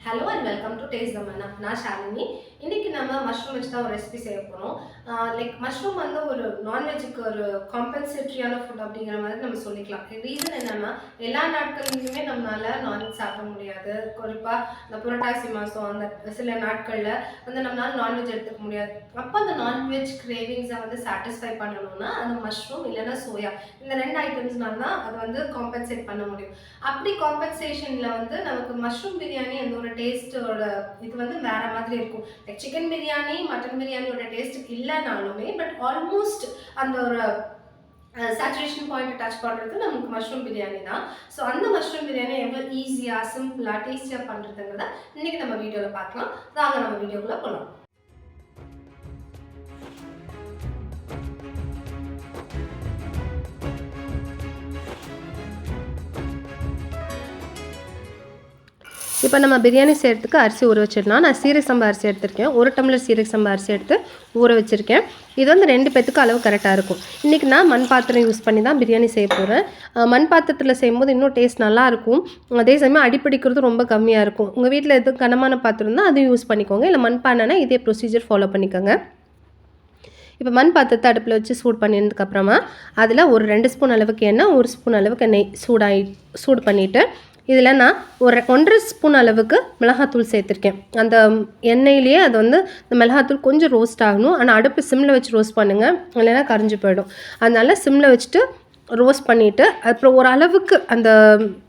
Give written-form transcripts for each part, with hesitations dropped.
Hello and welcome to Taste the Manna. நான் ஷாலினி. இன்னைக்கு நம்ம மஷ்ரூம் வச்சு தான் ஒரு ரெசிபி செய்ய போகிறோம். மஷ்ரூம் வந்து ஒரு நான்வெஜ்ஜுக்கு ஒரு காம்பன்சேட்டரியான ஃபுட் அப்படிங்கிற மாதிரி நம்ம சொல்லிக்கலாம். ரீசன் என்னன்னா எல்லா நாட்கள்லையுமே நம்மளால நான்வெஜ் சாப்பிட முடியாது. குறிப்பாக இந்த புரட்டாசி மாதம் அந்த சில நாட்களில் வந்து நம்மளால நான்வெஜ் எடுத்துக்க முடியாது. அப்போ அந்த நான்வெஜ் கிரேவிங்ஸை வந்து சாட்டிஸ்ஃபை பண்ணணும்னா அந்த மஷ்ரூம் இல்லைன்னா சோயா இந்த ரெண்டு ஐட்டம்ஸ்னால தான் அதை வந்து காம்பன்சேட் பண்ண முடியும். அப்படி காம்பன்சேஷனில் வந்து நமக்கு மஷ்ரூம் பிரியாணி அந்த ஒரு டேஸ்ட்டோட இது வந்து வேற மாதிரி இருக்கும். லைக் சிக்கன் பிரியாணி மட்டன் பிரியாணியோட டேஸ்ட் இல்லைனாலுமே பட் ஆல்மோஸ்ட் அந்த ஒரு சேச்சுரேஷன் பாயிண்ட் டச் பண்ணுறது நமக்கு மஷ்ரூம் பிரியாணி தான். ஸோ அந்த மஷ்ரூம் பிரியாணி எவ்வளோ ஈஸியாக சிம்பிளாக டேஸ்டியாக பண்ணுறதுங்கிறத இன்றைக்கி நம்ம வீடியோவில் பார்க்கலாம். வாங்க நம்ம வீடியோக்குள்ளே போகலாம். இப்போ நம்ம பிரியாணி செய்கிறதுக்கு அரிசி ஊற வச்சிடலாம். நான் சீரக சம்பா அரிசி எடுத்திருக்கேன். 1 டம்ளர் சீரக சம்பா அரிசி எடுத்து ஊற வச்சுருக்கேன். இது வந்து 2 பேத்துக்கு அளவு கரெக்டாக இருக்கும். இன்றைக்கி நான் மண் பாத்திரம் யூஸ் பண்ணி தான் பிரியாணி செய்ய போகிறேன். மண் பாத்திரத்தில் செய்யும்போது இன்னும் டேஸ்ட் நல்லாயிருக்கும். அதே சமயம் அடிப்பிடிக்கிறது ரொம்ப கம்மியாக இருக்கும். உங்கள் வீட்டில் எதுவும் கனமான பாத்திரம் தான் அதுவும் யூஸ் பண்ணிக்கோங்க. இல்லை மண் பானைனா இதே ப்ரொசீஜர் ஃபாலோ பண்ணிக்கோங்க. இப்போ மண் பாத்திரத்தை அடுப்பில் வச்சு சூடு பண்ணியிருந்ததுக்கப்புறமா அதில் ஒரு 2 ஸ்பூன் அளவுக்கு எண்ணெய், 1 ஸ்பூன் அளவுக்கு நெய் சூடு பண்ணிவிட்டு இதில் நான் ஒரு 1.5 ஸ்பூன் அளவுக்கு மிளகாத்தூள் சேர்த்துருக்கேன். அந்த எண்ணெயிலேயே அது வந்து இந்த மிளகாத்தூள் கொஞ்சம் ரோஸ்ட் ஆகணும். ஆனால் அடுப்பு சிம்மில் வச்சு ரோஸ்ட் பண்ணுங்கள், இல்லைன்னா கரைஞ்சி போயிடும். அதனால் சிம்மில் வச்சுட்டு ரோஸ்ட் பண்ணிவிட்டு அப்புறம் ஓரளவுக்கு அந்த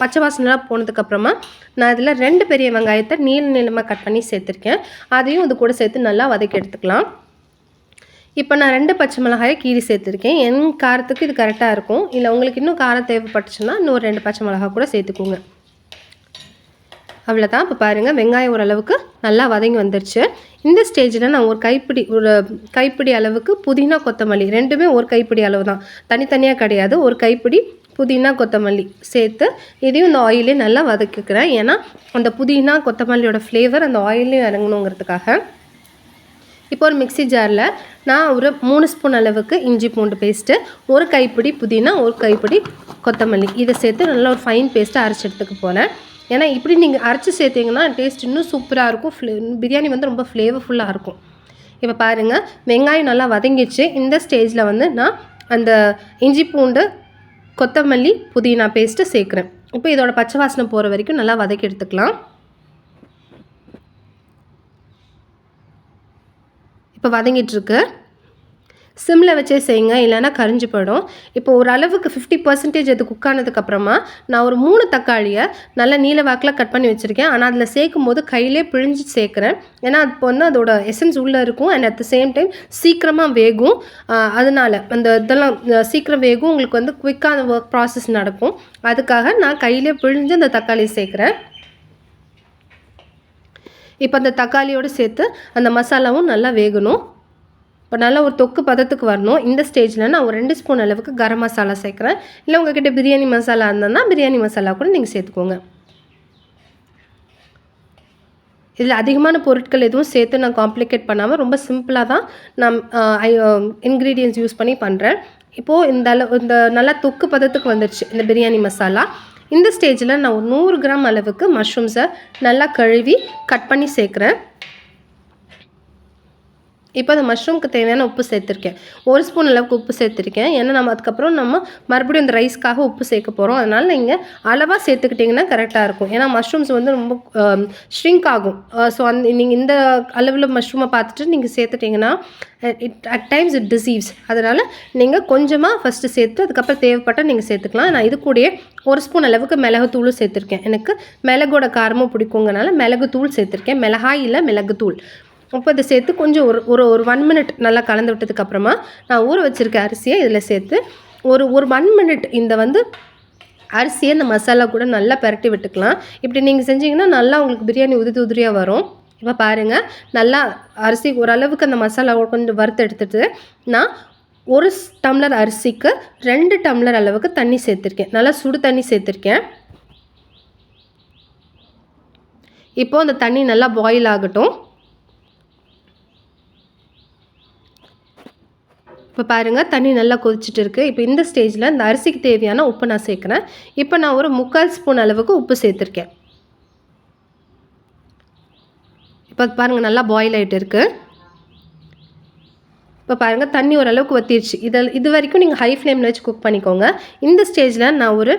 பச்சை வாசனைலாம் போனதுக்கப்புறமா நான் இதில் 2 பெரிய வெங்காயத்தை நீளமாக கட் பண்ணி சேர்த்துருக்கேன். அதையும் இது கூட சேர்த்து நல்லா வதக்கி எடுத்துக்கலாம். இப்போ நான் 2 பச்சை மிளகாயை கீரி சேர்த்துருக்கேன். என் காரத்துக்கு இது கரெக்டாக இருக்கும். இல்லை உங்களுக்கு இன்னும் காரம் தேவைப்பட்டுச்சுன்னா இன்னும் 2 பச்சை மிளகாய் கூட சேர்த்துக்கோங்க. அவ்வளோதான். இப்போ பாருங்கள், வெங்காயம் ஓரளவுக்கு நல்லா வதங்கி வந்துருச்சு. இந்த ஸ்டேஜில் நான் ஒரு கைப்பிடி அளவுக்கு புதினா கொத்தமல்லி, ரெண்டுமே ஒரு கைப்பிடி அளவு தான், தனித்தனியாக கிடையாது. ஒரு கைப்பிடி புதினா கொத்தமல்லி சேர்த்து இதையும் இந்த ஆயிலே நல்லா வதக்கிக்கிறேன். ஏன்னா அந்த புதினா கொத்தமல்லியோட ஃப்ளேவர் அந்த ஆயிலையும் இறங்கணுங்கிறதுக்காக. இப்போ ஒரு மிக்சி ஜாரில் நான் ஒரு 3 ஸ்பூன் அளவுக்கு இஞ்சி பூண்டு பேஸ்ட்டு, ஒரு கைப்பிடி புதினா, ஒரு கைப்பிடி கொத்தமல்லி இதை சேர்த்து நல்லா ஒரு ஃபைன் பேஸ்ட்டை அரைச்சி எடுத்துக்க போகிறேன். ஏன்னா இப்படி நீங்கள் அரைச்சி சேர்த்திங்கன்னா டேஸ்ட் இன்னும் சூப்பராக இருக்கும். பிரியாணி வந்து ரொம்ப ஃப்ளேவர்ஃபுல்லாக இருக்கும். இப்போ பாருங்கள், வெங்காயம் நல்லா வதங்கிடுச்சு. இந்த ஸ்டேஜில் வந்து நான் அந்த இஞ்சி பூண்டு கொத்தமல்லி புதினா பேஸ்ட்டு சேர்க்குறேன். இப்போ இதோட பச்சை வாசனை போகிற வரைக்கும் நல்லா வதக்கி எடுத்துக்கலாம். இப்போ வதங்கிட்டுருக்கு. சிம்மில் வச்சே செய்யுங்க, இல்லைன்னா கரிஞ்சு போயிடும். இப்போ ஓரளவுக்கு 50% அது குக் ஆனதுக்கப்புறமா நான் ஒரு 3 தக்காளியை நல்லா நீல வாக்கில் கட் பண்ணி வச்சுருக்கேன். ஆனால் அதில் சேர்க்கும் போது கையிலே பிழிஞ்சு சேர்க்குறேன். ஏன்னா இப்போ வந்து அதோட எசன்ஸ் உள்ளே இருக்கும் and at the same time சீக்கிரமாக வேகும். அதனால் அந்த இதெல்லாம் சீக்கிரம் வேகும், உங்களுக்கு வந்து குயிக்காக அந்த ஒர்க் ப்ராசஸ் நடக்கும். அதுக்காக நான் கையிலே பிழிஞ்சு அந்த தக்காளியை சேர்க்குறேன். இப்போ அந்த தக்காளியோடு சேர்த்து அந்த மசாலாவும் நல்லா வேகணும். இப்போ நல்லா ஒரு தொக்கு பதத்துக்கு வரணும். இந்த ஸ்டேஜில் நான் ஒரு 2 ஸ்பூன் அளவுக்கு கரம் மசாலா சேர்க்குறேன். இல்லை உங்கள்கிட்ட பிரியாணி மசாலா இருந்ததுன்னா பிரியாணி மசாலா கூட நீங்கள் சேர்த்துக்கோங்க. இதில் அதிகமான பொருட்கள் எதுவும் சேர்த்து நான் காம்ப்ளிகேட் பண்ணாமல் ரொம்ப சிம்பிளாக தான் நான் இன்க்ரீடியன்ட்ஸ் யூஸ் பண்ணி பண்ணுறேன். இப்போது இந்த நல்லா தொக்கு பதத்துக்கு வந்துடுச்சு இந்த பிரியாணி மசாலா. இந்த ஸ்டேஜில் நான் ஒரு 100 கிராம் அளவுக்கு மஷ்ரூம்ஸை நல்லா கழுவி கட் பண்ணி சேர்க்குறேன். இப்போ அந்த மஷ்ரூமுக்கு தேவையான உப்பு சேர்த்துருக்கேன். 1 ஸ்பூன் அளவுக்கு உப்பு சேர்த்துருக்கேன். ஏன்னா நம்ம அதுக்கப்புறம் நம்ம மறுபடியும் இந்த ரைஸ்க்காக உப்பு சேர்க்க போகிறோம். அதனால் நீங்கள் அளவாக சேர்த்துக்கிட்டிங்கன்னா கரெக்டாக இருக்கும். ஏன்னா மஷ்ரூம்ஸ் வந்து ரொம்ப ஷ்ரிங்க் ஆகும். ஸோ நீங்கள் இந்த அளவில் மஷ்ரூமை பார்த்துட்டு நீங்கள் சேர்த்துட்டிங்கன்னா அட் டைம்ஸ் இட் டிசீவ்ஸ். அதனால் நீங்கள் கொஞ்சமாக ஃபஸ்ட்டு சேர்த்து அதுக்கப்புறம் தேவைப்பட்டால் நீங்கள் சேர்த்துக்கலாம். நான் இது கூடயே 1 ஸ்பூன் அளவுக்கு மிளகுத்தூளும் சேர்த்துருக்கேன். எனக்கு மிளகோட காரமும் பிடிக்குங்கனால மிளகுத்தூள் சேர்த்துருக்கேன். மிளகாய் இல்லை மிளகுத்தூள். இப்போ இதை சேர்த்து கொஞ்சம் ஒரு 1 மினிட் நல்லா கலந்து விட்டதுக்கப்புறமா நான் ஊற வச்சுருக்க அரிசியை இதில் சேர்த்து ஒரு 1 மினிட் இந்த வந்து அரிசியை இந்த மசாலா கூட நல்லா பரட்டி விட்டுக்கலாம். இப்படி நீங்கள் செஞ்சிங்கன்னா நல்லா உங்களுக்கு பிரியாணி உதிரியாக வரும். இப்போ பாருங்கள், நல்லா அரிசி ஓரளவுக்கு அந்த மசாலாவை கொஞ்சம் வறுத்து எடுத்துகிட்டு நான் 1 டம்ளர் அரிசிக்கு 2 டம்ளர் அளவுக்கு தண்ணி சேர்த்துருக்கேன். நல்லா சுடு தண்ணி சேர்த்துருக்கேன். இப்போது அந்த தண்ணி நல்லா பாயில் ஆகட்டும். இப்போ பாருங்கள், தண்ணி நல்லா கொதிச்சுட்டு இருக்குது. இப்போ இந்த ஸ்டேஜில் இந்த அரிசிக்கு தேவையான உப்பு நான் சேர்க்குறேன். இப்போ நான் ஒரு 3/4 ஸ்பூன் அளவுக்கு உப்பு சேர்த்துருக்கேன். இப்போ பாருங்கள் நல்லா பாயில் ஆகிட்டு இருக்குது. இப்போ பாருங்கள் தண்ணி ஓரளவுக்கு வற்றிடுச்சு. இது வரைக்கும் நீங்கள் ஹை ஃப்ளேமில் வச்சு குக் பண்ணிக்கோங்க. இந்த ஸ்டேஜில் நான்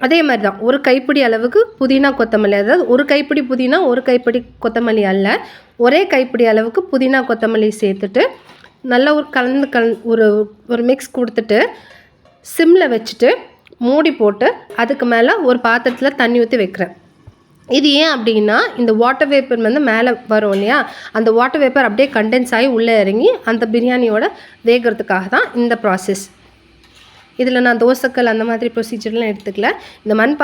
அதே மாதிரி தான் ஒரு கைப்பிடி அளவுக்கு புதினா கொத்தமல்லி, அதாவது ஒரு கைப்பிடி புதினா ஒரு கைப்பிடி கொத்தமல்லி அல்ல, ஒரே கைப்பிடி அளவுக்கு புதினா கொத்தமல்லி சேர்த்துட்டு நல்லா ஒரு மிக்ஸ் கொடுத்துட்டு சிம்மில் வச்சுட்டு மூடி போட்டு அதுக்கு மேலே ஒரு பாத்திரத்தில் தண்ணி ஊற்றி வைக்கிறேன். இது ஏன் அப்படின்னா இந்த வாட்டர் வேப்பர் மேலே வரும் இல்லையா, அந்த வாட்டர் வேப்பர் அப்படியே கண்டென்ஸ் ஆகி உள்ளே இறங்கி அந்த பிரியாணியோட வேகிறதுக்காக தான் இந்த ப்ராசஸ். இதில் நான் தோசைக்கல் அந்த மாதிரி ப்ரொசீஜர்லாம் எடுத்துக்கல. இந்த மண்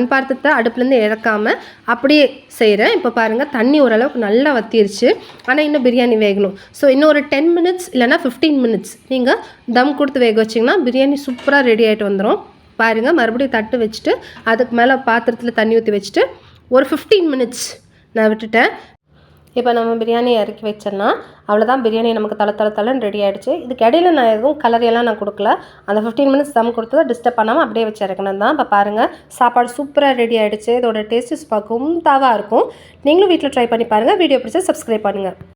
பாத்திரத்தை அடுப்புலேருந்து இறக்காமல் அப்படியே செய்கிறேன். இப்போ பாருங்கள் தண்ணி ஓரளவுக்கு நல்லா வற்றிருச்சு. ஆனால் இன்னும் பிரியாணி வேகணும். ஸோ இன்னும் ஒரு 10 மினிட்ஸ் இல்லைனா 15 மினிட்ஸ் நீங்கள் தம் கொடுத்து வேக வச்சிங்கன்னா பிரியாணி சூப்பராக ரெடி ஆகிட்டு வந்துடும். பாருங்கள் மறுபடியும் தட்டு வச்சுட்டு அதுக்கு மேலே பாத்திரத்தில் தண்ணி ஊற்றி வச்சுட்டு ஒரு 15 மினிட்ஸ் நான் விட்டுட்டேன். இப்போ நம்ம பிரியாணி இறக்கி வச்சிடலாம். அவ்வளோதான், பிரியாணி நமக்கு தலை ரெடி ஆகிடுச்சு. இதுக்கு இடையில நான் எதுவும் கலரையெல்லாம் நான் கொடுக்கல. அந்த 15 மினிட்ஸ் தம் கொடுத்ததை டிஸ்டர்ப் பண்ணாமல் அப்படியே வச்சு இறக்கணும் தான். இப்போ பாருங்கள் சாப்பாடு சூப்பராக ரெடி ஆகிடுச்சு. இதோட டேஸ்ட்டு பார்க்கும் தாவாக இருக்கும். நீங்களும் வீட்டில் ட்ரை பண்ணி பாருங்கள். வீடியோ பிடிச்சா சப்ஸ்கிரைப் பண்ணுங்கள்.